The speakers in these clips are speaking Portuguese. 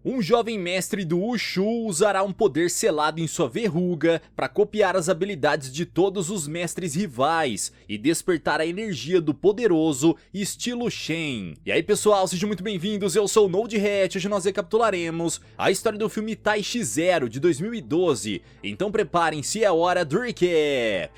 Um jovem mestre do Wushu usará um poder selado em sua verruga para copiar as habilidades de todos os mestres rivais e despertar a energia do poderoso estilo Shen. E aí pessoal, sejam muito bem-vindos, eu sou o NodeHat. Hoje nós recapitularemos a história do filme Taishi Zero de 2012, então preparem-se, é hora do recap.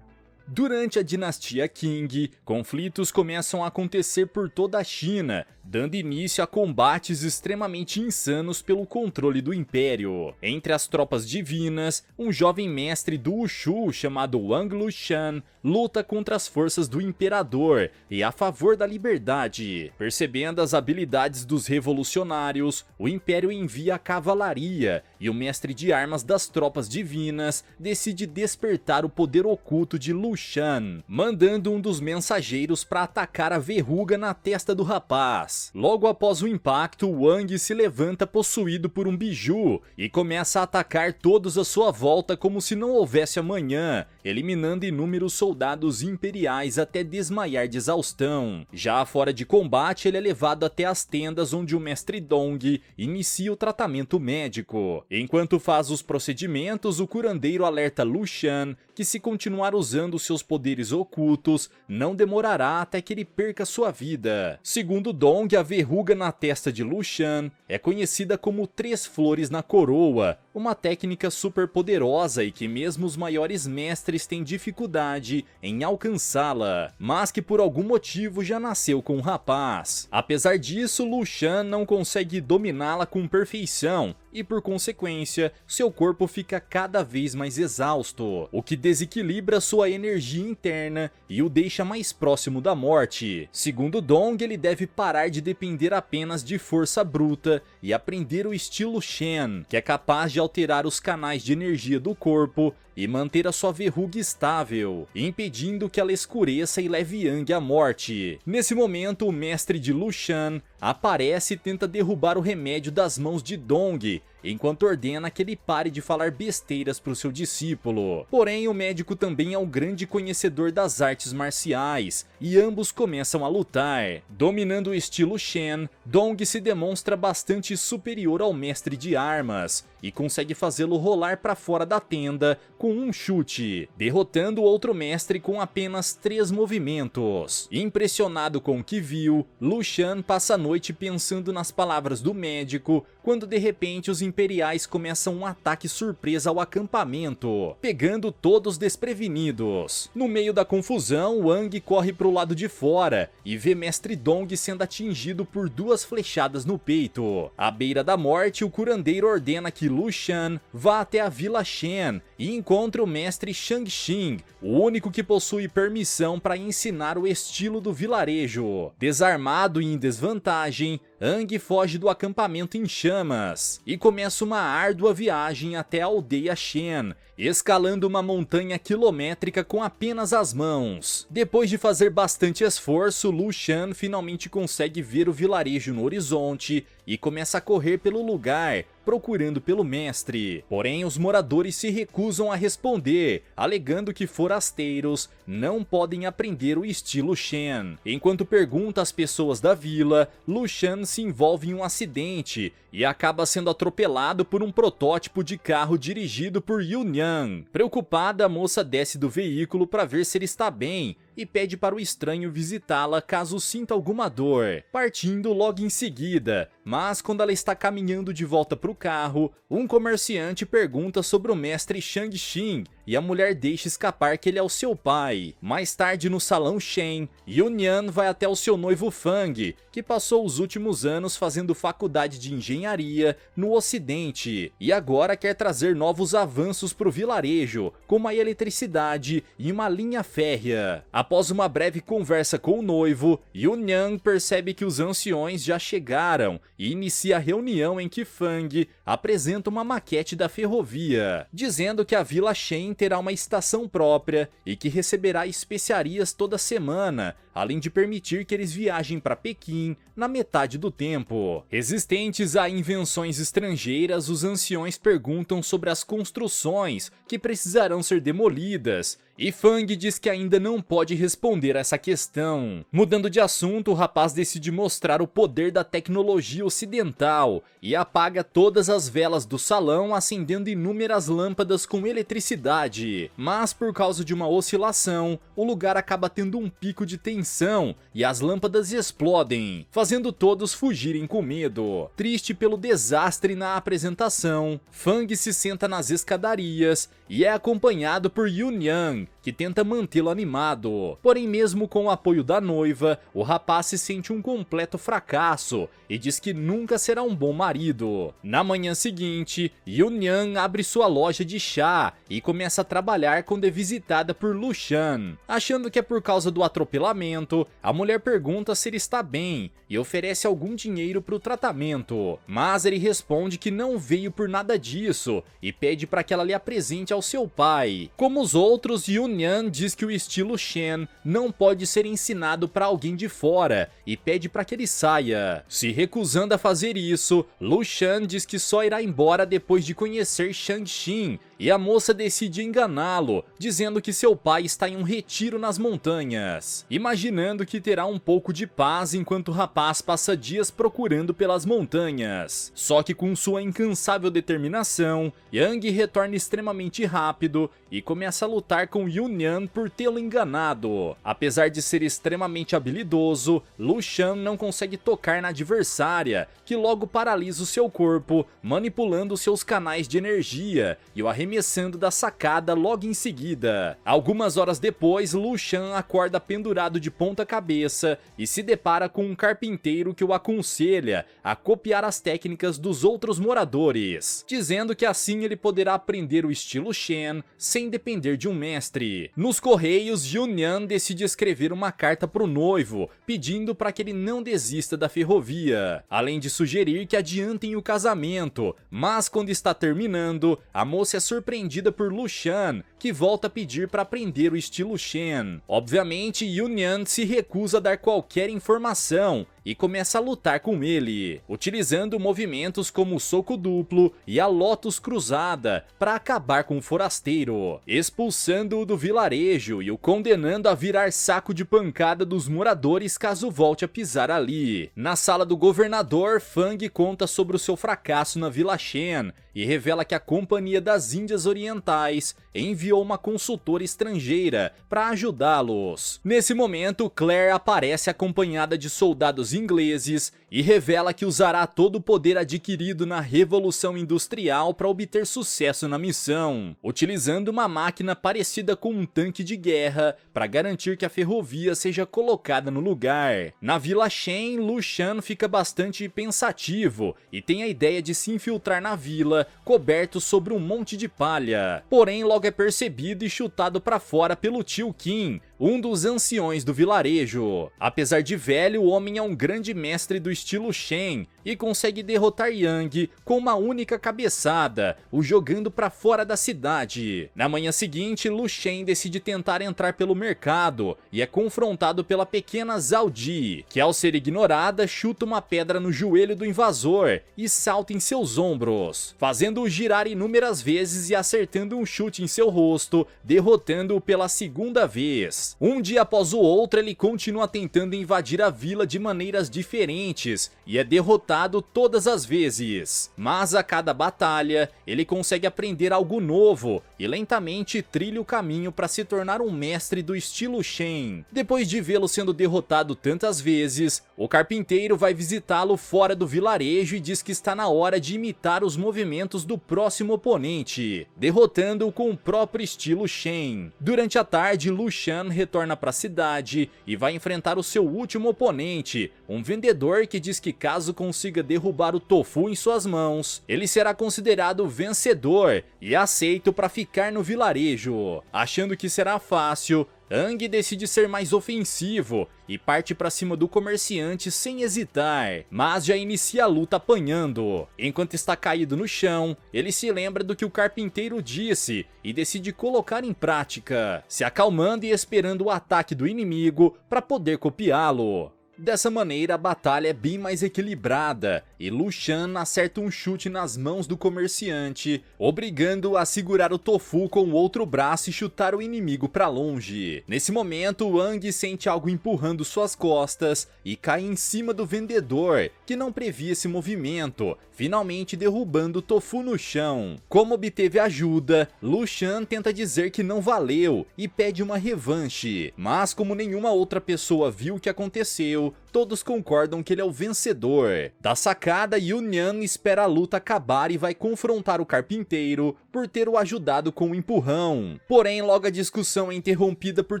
Durante a dinastia Qing, conflitos começam a acontecer por toda a China, dando início a combates extremamente insanos pelo controle do império. Entre as tropas divinas, um jovem mestre do Wushu chamado Wang Lushan luta contra as forças do imperador e a favor da liberdade. Percebendo as habilidades dos revolucionários, o império envia a cavalaria e o mestre de armas das tropas divinas decide despertar o poder oculto de Lushan, mandando um dos mensageiros para atacar a verruga na testa do rapaz. Logo após o impacto, Wang se levanta possuído por um biju e começa a atacar todos à sua volta como se não houvesse amanhã, eliminando inúmeros soldados imperiais até desmaiar de exaustão. Já fora de combate, ele é levado até as tendas onde o mestre Dong inicia o tratamento médico. Enquanto faz os procedimentos, o curandeiro alerta Lushan que se continuar usando seus poderes ocultos, não demorará até que ele perca sua vida. Segundo Dong, a verruga na testa de Lushan é conhecida como 3 flores na coroa, uma técnica super poderosa e que mesmo os maiores mestres têm dificuldade em alcançá-la, mas que por algum motivo já nasceu com o rapaz. Apesar disso, Lushan não consegue dominá-la com perfeição e por consequência, seu corpo fica cada vez mais exausto, o que desequilibra sua energia interna e o deixa mais próximo da morte. Segundo Dong, ele deve parar de depender apenas de força bruta e aprender o estilo Shen, que é capaz de alterar os canais de energia do corpo e manter a sua verruga estável, impedindo que ela escureça e leve Yang à morte. Nesse momento, o mestre de Lushan aparece e tenta derrubar o remédio das mãos de Dong, enquanto ordena que ele pare de falar besteiras para o seu discípulo. Porém, o médico também é um grande conhecedor das artes marciais, e ambos começam a lutar. Dominando o estilo Shen, Dong se demonstra bastante superior ao mestre de armas, e consegue fazê-lo rolar para fora da tenda com um chute, derrotando o outro mestre com apenas 3 movimentos. Impressionado com o que viu, Lushan passa a noite pensando nas palavras do médico, quando de repente os imperiais começam um ataque surpresa ao acampamento, pegando todos desprevenidos. No meio da confusão, Wang corre para o lado de fora e vê mestre Dong sendo atingido por 2 flechadas no peito. À beira da morte, o curandeiro ordena que Lushan vá até a Vila Shen e encontra o mestre Shangxing, o único que possui permissão para ensinar o estilo do vilarejo. Desarmado e em desvantagem, Ang foge do acampamento em chamas e começa uma árdua viagem até a aldeia Shen, escalando uma montanha quilométrica com apenas as mãos. Depois de fazer bastante esforço, Lushan finalmente consegue ver o vilarejo no horizonte e começa a correr pelo lugar, procurando pelo mestre. Porém, os moradores se recusam a responder, alegando que forasteiros não podem aprender o estilo Shen. Enquanto pergunta às pessoas da vila, Lushan se envolve em um acidente e acaba sendo atropelado por um protótipo de carro dirigido por Yunyan. Preocupada, a moça desce do veículo para ver se ele está bem e pede para o estranho visitá-la caso sinta alguma dor, partindo logo em seguida. Mas quando ela está caminhando de volta para o carro, um comerciante pergunta sobre o mestre Shangxing e a mulher deixa escapar que ele é o seu pai. Mais tarde no salão Shen, Yunyan vai até o seu noivo Fang, que passou os últimos anos fazendo faculdade de engenharia no ocidente e agora quer trazer novos avanços para o vilarejo, como a eletricidade e uma linha férrea. Após uma breve conversa com o noivo, Yunyan percebe que os anciões já chegaram e inicia a reunião em que Fang apresenta uma maquete da ferrovia, dizendo que a Vila Shen terá uma estação própria e que receberá especiarias toda semana, além de permitir que eles viajem para Pequim na metade do tempo. Resistentes a invenções estrangeiras, os anciões perguntam sobre as construções que precisarão ser demolidas, e Fang diz que ainda não pode responder essa questão. Mudando de assunto, o rapaz decide mostrar o poder da tecnologia ocidental e apaga todas as velas do salão, acendendo inúmeras lâmpadas com eletricidade. Mas por causa de uma oscilação, o lugar acaba tendo um pico de tensão e as lâmpadas explodem, fazendo todos fugirem com medo. Triste pelo desastre na apresentação, Fang se senta nas escadarias e é acompanhado por Yun-Yang, que tenta mantê-lo animado. Porém, mesmo com o apoio da noiva, o rapaz se sente um completo fracasso e diz que nunca será um bom marido. Na manhã seguinte, Yun-Yang abre sua loja de chá e começa a trabalhar quando é visitada por Lushan. Achando que é por causa do atropelamento, a mulher pergunta se ele está bem e oferece algum dinheiro para o tratamento, mas ele responde que não veio por nada disso e pede para que ela lhe apresente ao seu pai. Como os outros, Yun-Yang diz que o estilo Shen não pode ser ensinado para alguém de fora e pede para que ele saia. Se recusando a fazer isso, Lushan diz que só irá embora depois de conhecer Shang-Xin, e a moça decide enganá-lo, dizendo que seu pai está em um retiro nas montanhas, imaginando que terá um pouco de paz enquanto o rapaz passa dias procurando pelas montanhas. Só que com sua incansável determinação, Yang retorna extremamente rápido e começa a lutar com Yun-Yang por tê-lo enganado. Apesar de ser extremamente habilidoso, Lushan não consegue tocar na adversária, que logo paralisa o seu corpo, manipulando seus canais de energia e o arremessando da sacada logo em seguida. Algumas horas depois, Lushan acorda pendurado de ponta cabeça e se depara com um carpinteiro que o aconselha a copiar as técnicas dos outros moradores, dizendo que assim ele poderá aprender o estilo Shen sem depender de um mestre. Nos correios, Yun-Yang decide escrever uma carta pro noivo, pedindo para que ele não desista da ferrovia, além de sugerir que adiantem o casamento, mas quando está terminando, a moça é surpreendida por Lushan, que volta a pedir para aprender o estilo Shen. Obviamente, Yun-Yang se recusa a dar qualquer informação e começa a lutar com ele, utilizando movimentos como o soco duplo e a Lotus cruzada para acabar com o forasteiro, expulsando-o do vilarejo e o condenando a virar saco de pancada dos moradores caso volte a pisar ali. Na sala do governador, Fang conta sobre o seu fracasso na Vila Shen e revela que a Companhia das Índias Orientais enviou uma consultora estrangeira para ajudá-los. Nesse momento, Claire aparece acompanhada de soldados ingleses e revela que usará todo o poder adquirido na Revolução Industrial para obter sucesso na missão, utilizando uma máquina parecida com um tanque de guerra para garantir que a ferrovia seja colocada no lugar. Na Vila Shen, Lushan fica bastante pensativo e tem a ideia de se infiltrar na vila coberto sobre um monte de palha. Porém, logo é percebido e chutado para fora pelo tio Qin, um dos anciões do vilarejo. Apesar de velho, o homem é um grande mestre do estilo Shen e consegue derrotar Yang com uma única cabeçada, o jogando para fora da cidade. Na manhã seguinte, Lu Shen decide tentar entrar pelo mercado e é confrontado pela pequena Zhao Ji, que ao ser ignorada, chuta uma pedra no joelho do invasor e salta em seus ombros, fazendo-o girar inúmeras vezes e acertando um chute em seu rosto, derrotando-o pela segunda vez. Um dia após o outro, ele continua tentando invadir a vila de maneiras diferentes e é derrotado todas as vezes. Mas a cada batalha, ele consegue aprender algo novo e lentamente trilha o caminho para se tornar um mestre do estilo Shen. Depois de vê-lo sendo derrotado tantas vezes, o carpinteiro vai visitá-lo fora do vilarejo e diz que está na hora de imitar os movimentos do próximo oponente, derrotando-o com o próprio estilo Shen. Durante a tarde, Lushan retorna para a cidade e vai enfrentar o seu último oponente, um vendedor que diz que caso consiga consiga derrubar o Tofu em suas mãos, ele será considerado vencedor e aceito para ficar no vilarejo. Achando que será fácil, Aang decide ser mais ofensivo e parte para cima do comerciante sem hesitar, mas já inicia a luta apanhando. Enquanto está caído no chão, ele se lembra do que o carpinteiro disse e decide colocar em prática, se acalmando e esperando o ataque do inimigo para poder copiá-lo. Dessa maneira, a batalha é bem mais equilibrada e Lu Xan acerta um chute nas mãos do comerciante, obrigando-o a segurar o Tofu com o outro braço e chutar o inimigo para longe. Nesse momento, Aang sente algo empurrando suas costas e cai em cima do vendedor, que não previa esse movimento, finalmente derrubando o Tofu no chão. Como obteve ajuda, Lu Xan tenta dizer que não valeu e pede uma revanche, mas como nenhuma outra pessoa viu o que aconteceu, todos concordam que ele é o vencedor. Da sacada, Yunyan espera a luta acabar e vai confrontar o carpinteiro por ter o ajudado com um empurrão. Porém, logo a discussão é interrompida por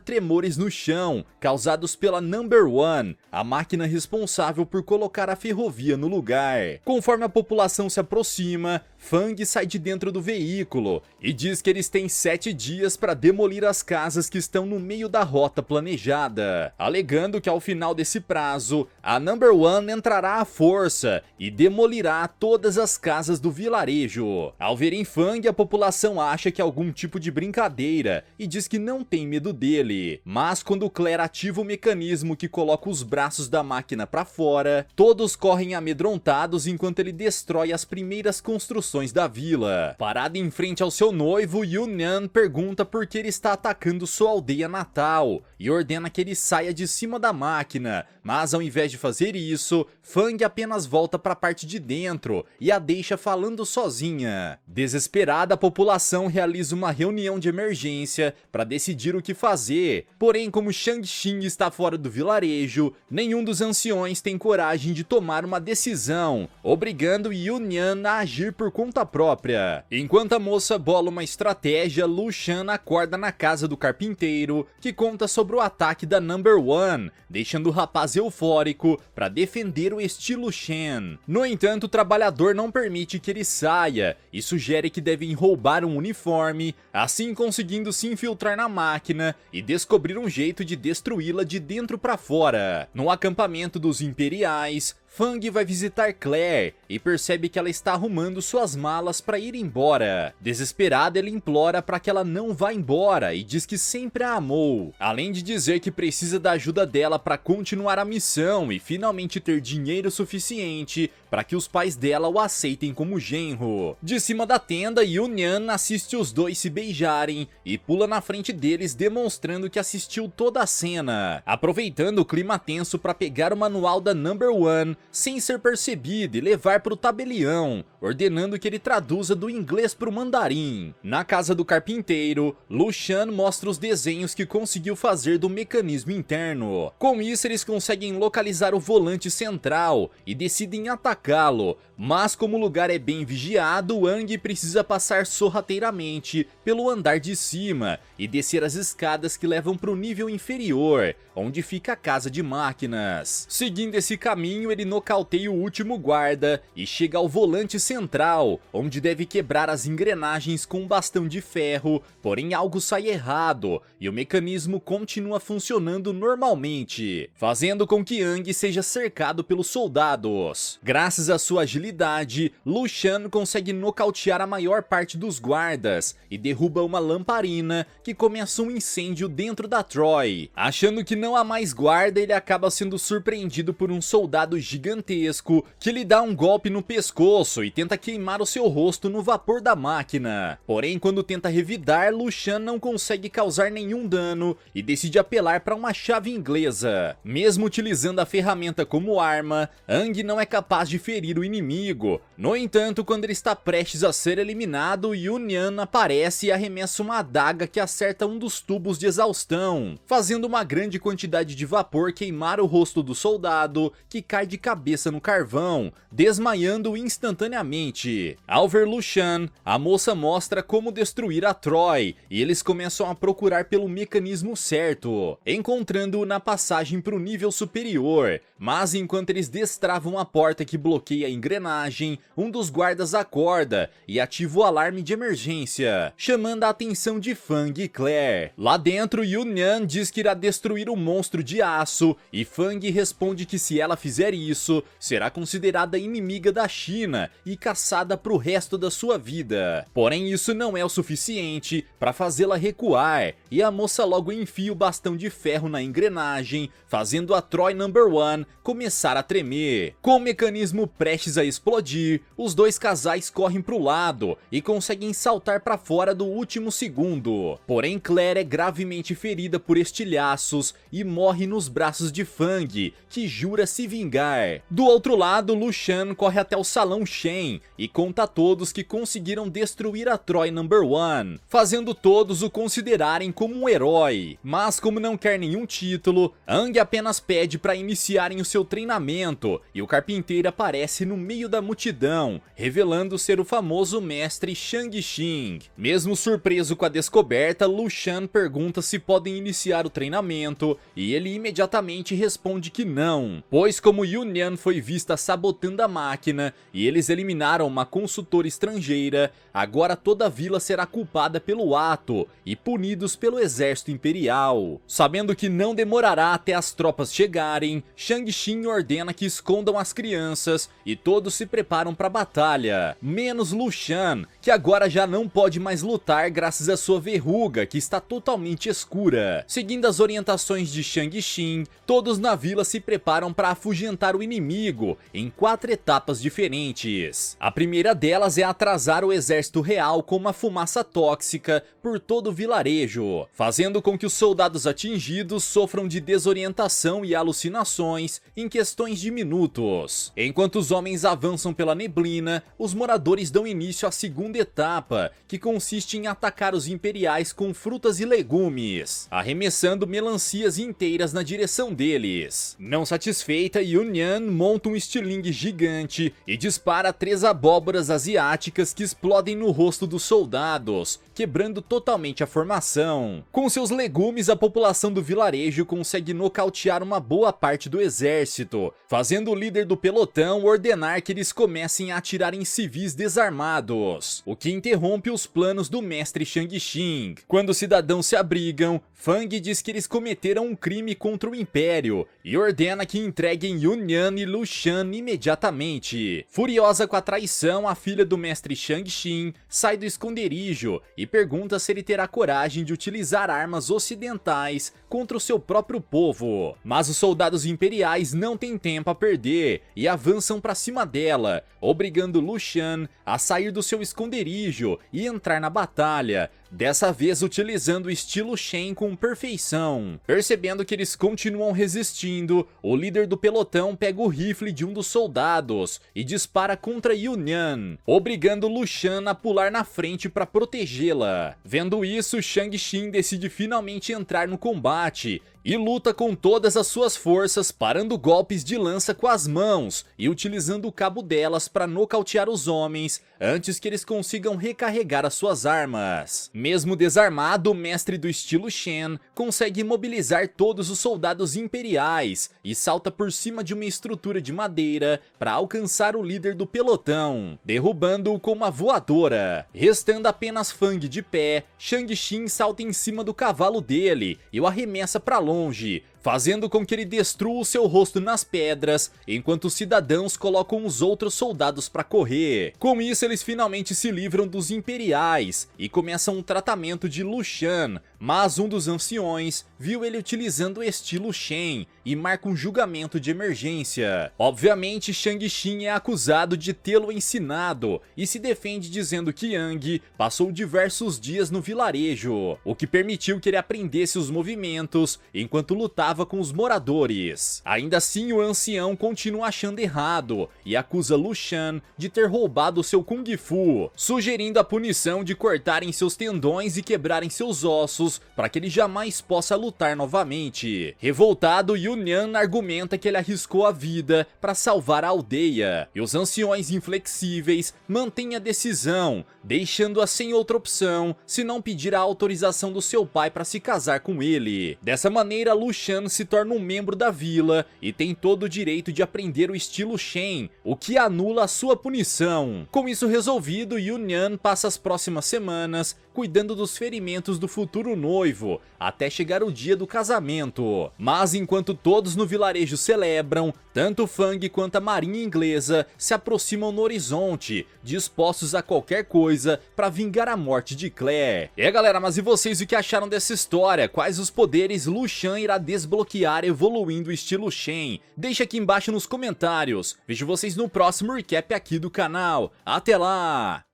tremores no chão, causados pela Number One, a máquina responsável por colocar a ferrovia no lugar. Conforme a população se aproxima, Fang sai de dentro do veículo e diz que eles têm 7 dias para demolir as casas que estão no meio da rota planejada, alegando que ao final desse prazo, a Number One entrará à força e demolirá todas as casas do vilarejo. Ao verem Fang, a população acha que é algum tipo de brincadeira e diz que não tem medo dele. Mas quando Claire ativa o mecanismo que coloca os braços da máquina para fora, todos correm amedrontados enquanto ele destrói as primeiras construções da vila. Parado em frente ao seu noivo, Yunyan pergunta por que ele está atacando sua aldeia natal e ordena que ele saia de cima da máquina, mas ao invés de fazer isso, Fang apenas volta para a parte de dentro e a deixa falando sozinha. Desesperada, a população realiza uma reunião de emergência para decidir o que fazer, porém como Shang-Chi está fora do vilarejo, nenhum dos anciões tem coragem de tomar uma decisão, obrigando Yunyan a agir por conta própria. Enquanto a moça bola uma estratégia, Lu Xan acorda na casa do carpinteiro, que conta sobre o ataque da Number One, deixando o rapaz eufórico para defender o estilo Shen. No entanto, o trabalhador não permite que ele saia e sugere que devem roubar um uniforme, assim conseguindo se infiltrar na máquina e descobrir um jeito de destruí-la de dentro para fora. No acampamento dos Imperiais, Fang vai visitar Claire e percebe que ela está arrumando suas malas para ir embora. Desesperada, ele implora para que ela não vá embora e diz que sempre a amou, além de dizer que precisa da ajuda dela para continuar a missão e finalmente ter dinheiro suficiente para que os pais dela o aceitem como genro. De cima da tenda, Yunyan assiste os dois se beijarem e pula na frente deles, demonstrando que assistiu toda a cena, aproveitando o clima tenso para pegar o manual da Number One sem ser percebido e levar para o tabelião, ordenando que ele traduza do inglês para o mandarim. Na casa do carpinteiro, Lu Xan mostra os desenhos que conseguiu fazer do mecanismo interno. Com isso, eles conseguem localizar o volante central e decidem atacá-lo, mas como o lugar é bem vigiado, Aang precisa passar sorrateiramente pelo andar de cima e descer as escadas que levam para o nível inferior, onde fica a casa de máquinas. Seguindo esse caminho, ele nocauteia o último guarda e chega ao volante central, onde deve quebrar as engrenagens com um bastão de ferro, porém algo sai errado e o mecanismo continua funcionando normalmente, fazendo com que Aang seja cercado pelos soldados. Graças à sua agilidade, Lu Xan consegue nocautear a maior parte dos guardas e derruba uma lamparina que começa um incêndio dentro da Troy. Achando que não há mais guarda, ele acaba sendo surpreendido por um soldado gigantesco que lhe dá um golpe no pescoço e tenta queimar o seu rosto no vapor da máquina. Porém, quando tenta revidar, Lu Xan não consegue causar nenhum dano e decide apelar para uma chave inglesa. Mesmo utilizando a ferramenta como arma, Aang não é capaz de ferir o inimigo. No entanto, quando ele está prestes a ser eliminado, Yunyan aparece e arremessa uma adaga que acerta um dos tubos de exaustão, fazendo uma grande quantidade de vapor queimar o rosto do soldado, que cai de cabeça no carvão, desmaiando instantaneamente. Ao ver Lu Xan, a moça mostra como destruir a Troy, e eles começam a procurar pelo mecanismo certo, encontrando-o na passagem para o nível superior. Mas enquanto eles destravam a porta que bloqueia a engrenagem, um dos guardas acorda e ativa o alarme de emergência, chamando a atenção de Fang e Claire. Lá dentro, Yunyan diz que irá destruir o monstro de aço, e Fang responde que se ela fizer isso, será considerada inimiga da China e caçada pro resto da sua vida. Porém, isso não é o suficiente para fazê-la recuar, e a moça logo enfia o bastão de ferro na engrenagem, fazendo a Troy No. 1 começar a tremer. Com o mecanismo prestes a explodir, os dois casais correm pro lado e conseguem saltar para fora do último segundo. Porém, Claire é gravemente ferida por estilhaços e morre nos braços de Fang, que jura se vingar. Do outro lado, Lu Xan corre até o salão Shen e conta a todos que conseguiram destruir a Troy No. 1, fazendo todos o considerarem como um herói. Mas como não quer nenhum título, Aang apenas pede para iniciarem o seu treinamento, e o carpinteiro aparece no meio da multidão, revelando ser o famoso mestre Shang Xing. Mesmo surpreso com a descoberta, Lu Xan pergunta se podem iniciar o treinamento, e ele imediatamente responde que não, pois como Yunyan foi vista sabotando a máquina e eles eliminaram uma consultora estrangeira, agora toda a vila será culpada pelo ato e punidos pelo exército imperial. Sabendo que não demorará até as tropas chegarem, Shang Xing ordena que escondam as crianças e todos se preparam para a batalha, menos Lu Xan, que agora já não pode mais lutar graças à sua verruga que está totalmente escura. Seguindo as orientações de Shang Xing, todos na vila se preparam para afugentar o inimigo em 4 etapas diferentes. A primeira delas é atrasar o exército real com uma fumaça tóxica por todo o vilarejo, fazendo com que os soldados atingidos sofram de desorientação e alucinações em questões de minutos. Enquanto os homens avançam pela neblina, os moradores dão início à segunda etapa, que consiste em atacar os imperiais com frutas e legumes, arremessando melancias inteiras na direção deles. Não satisfeita, Yunyan monta um estilingue gigante e dispara 3 abóboras asiáticas que explodem no rosto dos soldados, quebrando totalmente a formação. Com seus legumes, a população do vilarejo consegue nocautear uma boa parte do exército, fazendo o líder do pelotão ordenar que eles comecem a atirar em civis desarmados, o que interrompe os planos do mestre Shang Xing. Quando os cidadãos se abrigam, Fang diz que eles cometeram um crime contra o Império e ordena que entreguem Yunyan e Lu Xan imediatamente. Furiosa com a traição, a filha do mestre Shang Xing sai do esconderijo e pergunta se ele terá coragem de utilizar armas ocidentais contra o seu próprio povo. Mas os soldados imperiais não têm tempo a perder e avançam para cima dela, obrigando Lu Xan a sair do seu esconderijo e entrar na batalha, dessa vez utilizando o estilo Shen com perfeição. Percebendo que eles continuam resistindo, o líder do pelotão pega o rifle de um dos soldados e dispara contra Yunyan, obrigando Lu Xan a pular na frente para protegê-la. Vendo isso, Shang Xing decide finalmente entrar no combate e luta com todas as suas forças, parando golpes de lança com as mãos e utilizando o cabo delas para nocautear os homens antes que eles consigam recarregar as suas armas. Mesmo desarmado, o mestre do estilo Shen consegue mobilizar todos os soldados imperiais e salta por cima de uma estrutura de madeira para alcançar o líder do pelotão, derrubando-o com uma voadora. Restando apenas Fang de pé, Shang Xing salta em cima do cavalo dele e o arremessa para longe, fazendo com que ele destrua o seu rosto nas pedras, enquanto os cidadãos colocam os outros soldados para correr. Com isso, eles finalmente se livram dos imperiais e começam um tratamento de Lu Xan, mas um dos anciões viu ele utilizando o estilo Shen e marca um julgamento de emergência. Obviamente, Shang Xing é acusado de tê-lo ensinado e se defende dizendo que Yang passou diversos dias no vilarejo, o que permitiu que ele aprendesse os movimentos enquanto lutava negociava com os moradores. Ainda assim, o ancião continua achando errado e acusa Lu Xan de ter roubado seu Kung Fu, sugerindo a punição de cortarem seus tendões e quebrarem seus ossos para que ele jamais possa lutar novamente. Revoltado, Yunyan argumenta que ele arriscou a vida para salvar a aldeia, e os anciões inflexíveis mantêm a decisão, deixando-a sem outra opção se não pedir a autorização do seu pai para se casar com ele. Dessa maneira, Lu Xan se torna um membro da vila e tem todo o direito de aprender o estilo Shen, o que anula a sua punição. Com isso resolvido, Yunyan passa as próximas semanas cuidando dos ferimentos do futuro noivo, até chegar o dia do casamento. Mas enquanto todos no vilarejo celebram, tanto Fang quanto a marinha inglesa se aproximam no horizonte, dispostos a qualquer coisa para vingar a morte de Claire. Galera, mas e vocês, o que acharam dessa história? Quais os poderes Lu Xan irá desbloquear evoluindo o estilo Shen? Deixa aqui embaixo nos comentários. Vejo vocês no próximo recap aqui do canal. Até lá!